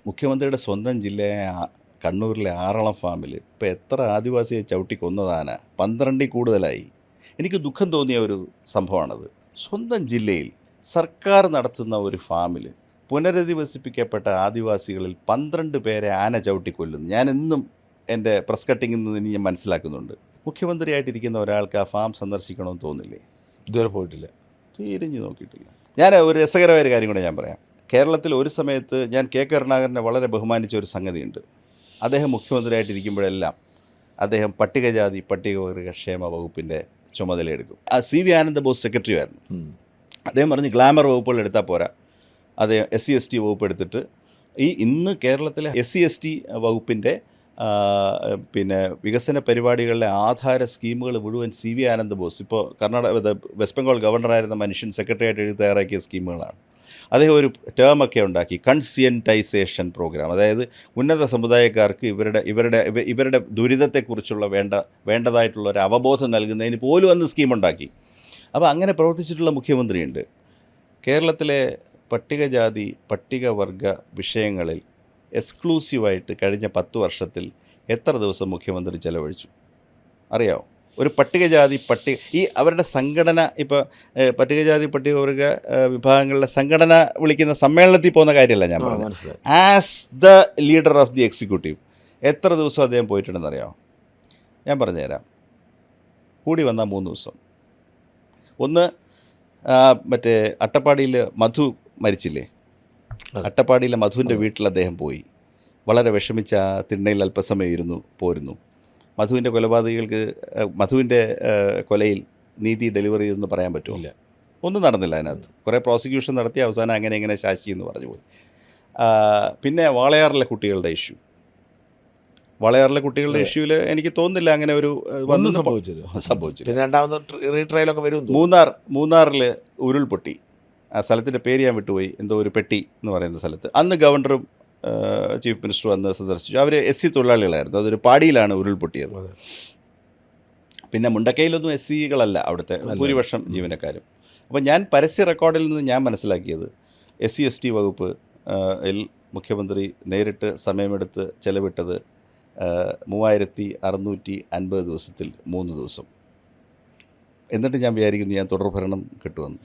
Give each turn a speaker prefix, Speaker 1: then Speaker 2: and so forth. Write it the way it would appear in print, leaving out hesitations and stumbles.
Speaker 1: മുഖ്യമന്ത്രിയുടെ സ്വന്തം ജില്ലയായ കണ്ണൂരിലെ ആറളം ഫാമിൽ ഇപ്പോൾ എത്ര ആദിവാസിയെ ചവിട്ടി കൊന്നതാന 12 കൂടുതലായി. എനിക്ക് ദുഃഖം തോന്നിയ ഒരു സംഭവമാണത്. സ്വന്തം ജില്ലയിൽ സർക്കാർ നടത്തുന്ന ഒരു ഫാമിൽ പുനരധിവസിപ്പിക്കപ്പെട്ട ആദിവാസികളിൽ 12 പേരെ ആന ചവിട്ടി കൊല്ലുന്നു. ഞാനെന്നും എൻ്റെ പ്രസ് കട്ടിങ്ങിൽ നിന്ന് ഞാൻ മനസ്സിലാക്കുന്നുണ്ട്. മുഖ്യമന്ത്രിയായിട്ടിരിക്കുന്ന ഒരാൾക്ക് ആ ഫാം സന്ദർശിക്കണമെന്ന് തോന്നില്ലേ?
Speaker 2: ഇതുവരെ പോയിട്ടില്ല,
Speaker 1: തിരിഞ്ഞു നോക്കിയിട്ടില്ല. ഞാൻ ഒരു രസകരമായ ഒരു കാര്യം കൂടെ ഞാൻ പറയാം. കേരളത്തിൽ ഒരു സമയത്ത് ഞാൻ കെ കരുണാകരനെ വളരെ ബഹുമാനിച്ച ഒരു സംഗതിയുണ്ട്. അദ്ദേഹം മുഖ്യമന്ത്രിയായിട്ടിരിക്കുമ്പോഴെല്ലാം അദ്ദേഹം പട്ടികജാതി പട്ടികവർഗ ക്ഷേമ വകുപ്പിൻ്റെ ചുമതലയെടുക്കും. CV ആനന്ദബോസ് സെക്രട്ടറി ആയിരുന്നു. അദ്ദേഹം പറഞ്ഞ് ഗ്ലാമർ വകുപ്പുകൾ എടുത്താൽ പോരാ, അദ്ദേഹം SC/ST വകുപ്പ് എടുത്തിട്ട് ഇന്ന് കേരളത്തിലെ SC/ST വകുപ്പിൻ്റെ പിന്നെ വികസന പരിപാടികളിലെ ആധാര സ്കീമുകൾ മുഴുവൻ CV ആനന്ദബോസ്, ഇപ്പോൾ വെസ്റ്റ് ബംഗാൾ ഗവർണറായിരുന്ന മനുഷ്യൻ സെക്രട്ടറി ആയിട്ട് എഴുതി തയ്യാറാക്കിയ സ്കീമുകളാണ്. അദ്ദേഹം ഒരു ടേമൊക്കെ ഉണ്ടാക്കി, കൺസിയൻറ്റൈസേഷൻ പ്രോഗ്രാം. അതായത് ഉന്നത സമുദായക്കാർക്ക് ഇവരുടെ ദുരിതത്തെക്കുറിച്ചുള്ള വേണ്ടതായിട്ടുള്ള ഒരു അവബോധം നൽകുന്നതിന് പോലും അന്ന് സ്കീമുണ്ടാക്കി. അപ്പോൾ അങ്ങനെ പ്രവർത്തിച്ചിട്ടുള്ള മുഖ്യമന്ത്രിയുണ്ട്. കേരളത്തിലെ പട്ടികജാതി പട്ടികവർഗ വിഷയങ്ങളിൽ എക്സ്ക്ലൂസീവായിട്ട് കഴിഞ്ഞ 10 വർഷത്തിൽ എത്ര ദിവസം മുഖ്യമന്ത്രി ചെലവഴിച്ചു അറിയാമോ? ഒരു പട്ടികജാതി അവരുടെ സംഘടന, ഇപ്പോൾ പട്ടികജാതി പട്ടികവർഗ വിഭാഗങ്ങളുടെ സംഘടന വിളിക്കുന്ന സമ്മേളനത്തിൽ പോകുന്ന കാര്യമല്ല ഞാൻ പറഞ്ഞത്. As the leader of the executive എത്ര ദിവസം അദ്ദേഹം പോയിട്ടുണ്ടെന്ന് അറിയാമോ? ഞാൻ പറഞ്ഞുതരാം. കൂടി വന്നാൽ 3 ദിവസം. ഒന്ന്, മറ്റേ അട്ടപ്പാടിയിൽ മധു മരിച്ചില്ലേ, അട്ടപ്പാടിയിലെ മധുവിൻ്റെ വീട്ടിൽ അദ്ദേഹം പോയി. വളരെ വിഷമിച്ച തിണ്ണയിൽ അല്പസമയം പോരുന്നു. മധുവിൻ്റെ മധുവിൻ്റെ കൊലയിൽ നീതി ഡെലിവറി ചെയ്തെന്ന് പറയാൻ പറ്റുമില്ല. ഒന്നും നടന്നില്ല അതിനകത്ത്. കുറേ പ്രോസിക്യൂഷൻ നടത്തി അവസാനം അങ്ങനെ ശാശി എന്ന് പറഞ്ഞു പോയി. പിന്നെ വാളയാറിലെ കുട്ടികളുടെ ഇഷ്യൂവിൽ എനിക്ക് തോന്നുന്നില്ല അങ്ങനെ ഒരു സംഭവിച്ചില്ല.
Speaker 2: രണ്ടാമത് റീട്രയലൊക്കെ വരും.
Speaker 1: മൂന്നാറിൽ ഉരുൾപൊട്ടി. ആ സ്ഥലത്തിൻ്റെ പേര് ഞാൻ വിട്ടുപോയി, എന്തോ ഒരു പെട്ടി എന്ന് പറയുന്ന സ്ഥലത്ത്. അന്ന് ഗവർണറും ചീഫ് മിനിസ്റ്ററും അന്ന് സന്ദർശിച്ചു. അവർ SC തൊഴിലാളികളായിരുന്നു. അതൊരു പാടിയിലാണ് ഉരുൾപൊട്ടിയത്. പിന്നെ മുണ്ടക്കയിലൊന്നും SCകളല്ല അവിടുത്തെ ഭൂരിപക്ഷം ജീവനക്കാരും. അപ്പോൾ ഞാൻ പരസ്യ റെക്കോർഡിൽ നിന്ന് ഞാൻ മനസ്സിലാക്കിയത് SC/ST വകുപ്പ് മുഖ്യമന്ത്രി നേരിട്ട് സമയമെടുത്ത് ചെലവിട്ടത് 3650 ദിവസത്തിൽ 3 ദിവസം. എന്നിട്ട് ഞാൻ വിചാരിക്കുന്നു ഞാൻ തുടർഭരണം കിട്ടുമെന്ന്.